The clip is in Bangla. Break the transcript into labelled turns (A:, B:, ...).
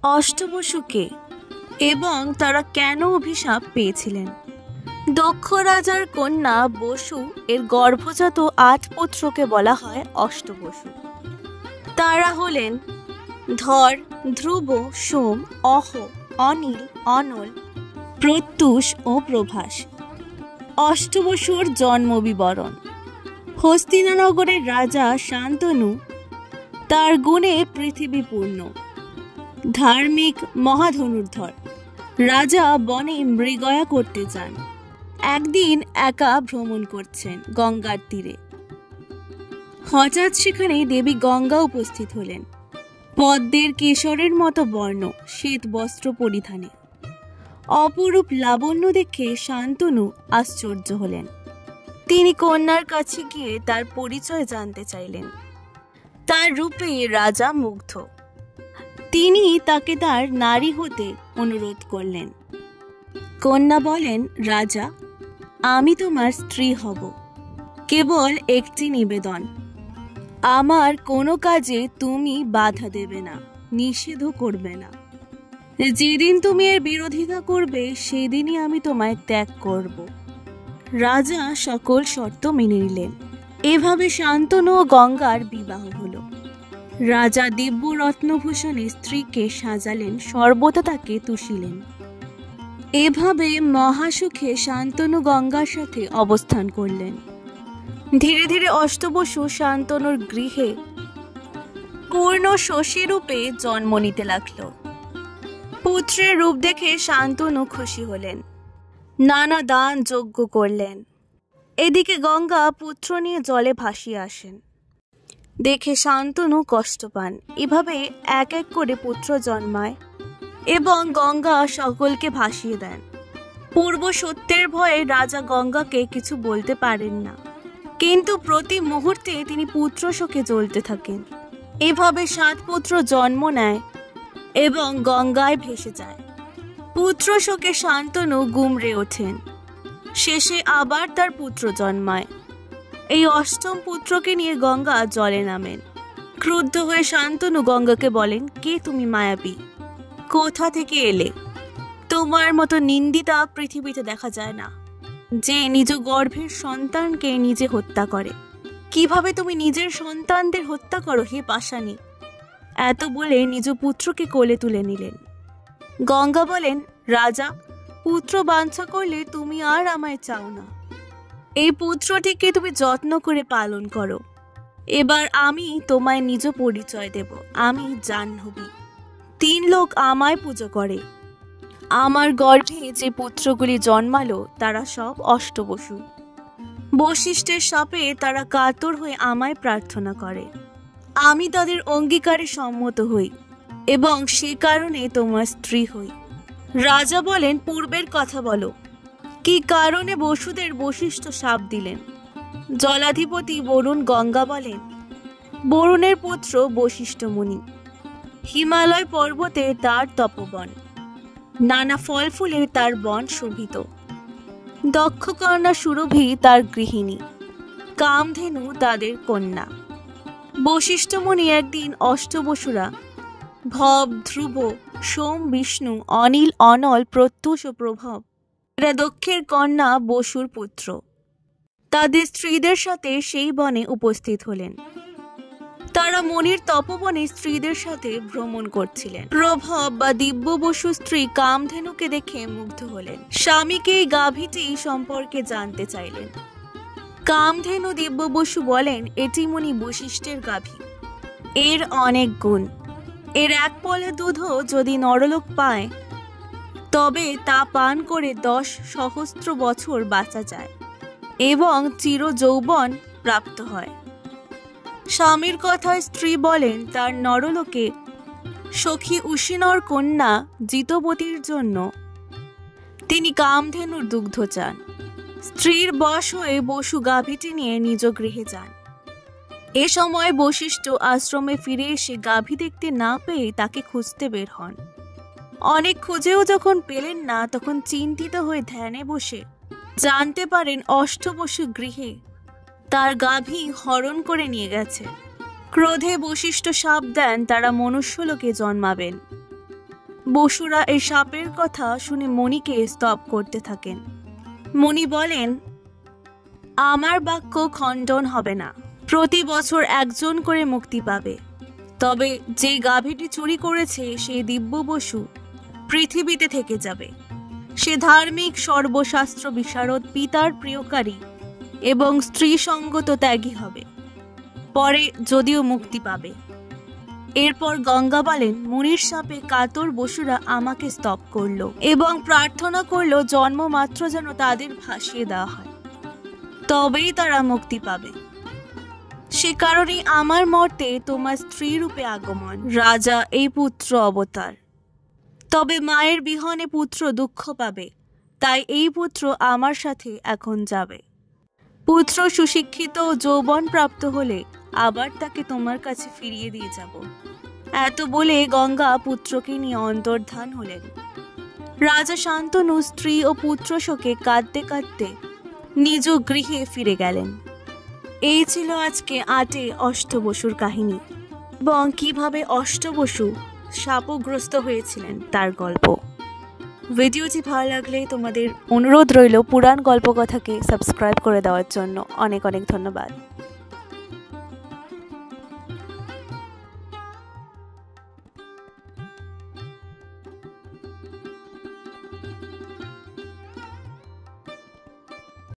A: অষ্টবসুকে এবং তারা কেন অভিশাপ পেয়েছিলেন। দক্ষ রাজার কন্যা বসু এর গর্ভজাত ৮ পুত্রকে বলা হয় অষ্টবসু। তারা হলেন ধর, ধ্রুব, সোম, অহ, অনিল, অনল, প্রত্যুষ ও প্রভাস। অষ্টবসুর জন্ম বিবরণ। হস্তিনানগরের রাজা শান্তনু, তার গুণে পৃথিবী পূর্ণ, ধার্মিক মহাধনুর্ধর। রাজা বনে মৃগয়া করতে যান। একদিন একা ভ্রমণ করছেন গঙ্গার তীরে। হঠাৎ সেখানে দেবী গঙ্গা উপস্থিত হলেন, পদ্মের কেশরের মতো বর্ণ, শ্বেত বস্ত্র পরিধানে। অপরূপ লাবণ্য দেখে শান্তনু আশ্চর্য হলেন। তিনি কন্যার কাছে গিয়ে তার পরিচয় জানতে চাইলেন। তার রূপে রাজা মুগ্ধ। তিনি তাকে তার নারী হতে অনুরোধ করলেন। কন্যা বলেন, রাজা, আমি তোমার স্ত্রী হব, কেবল একটি নিবেদন, আমার কোনো কাজে তুমি বাধা দেবে না, নিষেধও করবে না। যেদিন তুমি এর বিরোধিতা করবে সেদিনই আমি তোমায় ত্যাগ করব। রাজা সকল শর্ত মেনে নিলেন। এভাবে শান্তনু ও গঙ্গার বিবাহ হলো। রাজা দিব্য রত্নভূষণে স্ত্রীকে সাজালেন, সর্বদা তাকে তুষিলেন। এভাবে মহাসুখে শান্তনু গঙ্গার সাথে অবস্থান করলেন। ধীরে ধীরে অষ্টবসু শান্তনুর গৃহে পূর্ণ শশী রূপে জন্ম নিতে লাগলো। পুত্রের রূপ দেখে শান্তনু খুশি হলেন, নানা দান যজ্ঞ করলেন। এদিকে গঙ্গা পুত্র নিয়ে জলে ভাসিয়ে আসেন। দেখে শান্তনু কষ্ট পান। এভাবে এক এক করে পুত্র জন্মায় এবং গঙ্গা সকলকে ভাসিয়ে দেন। পূর্ব সত্যের ভয়ে রাজা গঙ্গাকে কিছু বলতে পারেন না, কিন্তু প্রতি মুহূর্তে তিনি পুত্র শোকে জ্বলতে থাকেন। এভাবে ৭ পুত্র জন্ম নেয় এবং গঙ্গায় ভেসে যায়। পুত্র শোকে শান্তনু গুমড়ে ওঠেন। শেষে আবার তার পুত্র জন্মায়। এই ৮ম পুত্রকে নিয়ে গঙ্গা জলে নামেন। ক্রুদ্ধ হয়ে শান্তনু গঙ্গাকে বলেন, কে তুমি মায়াবী? কোথা থেকে এলে? তোমার মতো নিন্দিতা পৃথিবীতে দেখা যায় না, যে নিজ গর্ভের সন্তানকে নিজে হত্যা করে। কিভাবে তুমি নিজের সন্তানদের হত্যা করো হে পাষাণী? এত বলে নিজ পুত্রকে কোলে তুলে নিলেন। গঙ্গা বলেন, রাজা, পুত্র বাঞ্ছা করলে তুমি আর আমায় চাও না। এই পুত্রটিকে তুমি যত্ন করে পালন করো। এবার আমি তোমায় নিজ পরিচয় দেব। আমি জাহ্নবী। 3 লোক আমায় পুজো করে। আমার গর্ভে যে পুত্রগুলি জন্মালো তারা সব অষ্টবসু। বশিষ্ঠের শাপে তারা কাতর হয়ে আমায় প্রার্থনা করে। আমি তাদের অঙ্গীকারে সম্মত হই এবং সে কারণে তোমার স্ত্রী হই। রাজা বলেন, পূর্বের কথা বলো, কি কারণে বসুদের বশিষ্ঠ শাপ দিলেন? জলাধিপতি বরুণ গঙ্গা বলেন, বরুণের পুত্র বশিষ্ঠ মুনি। হিমালয় পর্বতে তার তপবন, নানা ফল ফুলে তার বন শোভিত। দক্ষকন্যা সুরভি তার গৃহিণী, কামধেনু তাদের কন্যা। বশিষ্ঠ মুনি একদিন অষ্টবসুরা ভব, ধ্রুব, সোম, বিষ্ণু, অনিল, অনল, প্রত্যুষ ও প্রভব, এরা দক্ষের কন্যা বসুর পুত্র, তাদের স্ত্রীদের সাথে সেই বনে উপস্থিত হলেন। তারা মনির তপবনে স্ত্রীদের সাথে ভ্রমণ করছিলেন। প্রভব বা দিব্য বসু স্ত্রী কামধেনুকে দেখে মুগ্ধ হলেন। স্বামীকে এই গাভীটি সম্পর্কে জানতে চাইলেন। কামধেনু দিব্য বসু বলেন, এটি মুনি বশিষ্ঠের গাভী। এর অনেক গুণ। এর 1 পলা দুধও যদি নরলোক পায় তবে তা পান করে 10 সহস্র বছর বাঁচা যায় এবং চির যৌবন প্রাপ্ত হয়। স্বামীর কথায় স্ত্রী বলেন, তার নরলোকে সখী উশিনর কন্যা জিতবতীর জন্য তিনি কামধেনুর দুগ্ধ চান। স্ত্রীর বশ হয়ে বসু গাভীটি নিয়ে নিজ গৃহে যান। এ সময় বশিষ্ঠ আশ্রমে ফিরে এসে গাভী দেখতে না পেয়ে তাকে খুঁজতে বের হন। অনেক খুঁজেও যখন পেলেন না, তখন চিন্তিত হয়ে ধ্যানে বসে জানতে পারেন অষ্টবসু গৃহে তার গাভী হরণ করে নিয়ে গেছে। ক্রোধে বশিষ্ঠ শাপ দেন তারা মনুষ্যলোকে জন্মাবেন। বসুরা এই সাপের কথা শুনে মণিকে স্তব করতে থাকেন। মণি বলেন, আমার বাক্য খণ্ডন হবে না। প্রতি বছর একজন করে মুক্তি পাবে। তবে যে গাভীটি চুরি করেছে সেই দিব্য বসু পৃথিবীতে থেকে যাবে। সে ধার্মিক, সর্বশাস্ত্র বিশারদ, পিতার প্রিয়কারী এবং স্ত্রী সঙ্গত ত্যাগী হবে। পরে যদিও মুক্তি পাবে। এরপর গঙ্গা বলেন, মুনির শাপে কাতর বসুরা আমাকে স্তব করলো এবং প্রার্থনা করলো জন্মমাত্র যেন তাদের ভাসিয়ে দেওয়া হয়, তবেই তারা মুক্তি পাবে। সে কারণেই আমার মর্তে তোমার স্ত্রী রূপে আগমন, রাজা এই পুত্র অবতার। তবে মায়ের বিহনে পুত্র দুঃখ পাবে, তাই এই পুত্র আমার সাথে এখন যাবে। পুত্র সুশিক্ষিত ও যৌবন প্রাপ্ত হলে আবার তাকে তোমার কাছে ফিরিয়ে দিয়ে যাব। এত বলে গঙ্গা পুত্রকে নিয়ে অন্তর্ধান হলেন। রাজা শান্তনু স্ত্রী ও পুত্র শোকে কাঁদতে কাঁদতে নিজ গৃহে ফিরে গেলেন। এই ছিল আজকে 8 অষ্টবসুর কাহিনী এবং কিভাবে অষ্টবসু শাপগ্রস্ত হয়েছিলেন তার গল্প। ভিডিওটি ভালো লাগলে তোমাদের অনুরোধ রইল পুরাণ গল্পকথাকে সাবস্ক্রাইব করে দেওয়ার জন্য। অনেক অনেক ধন্যবাদ।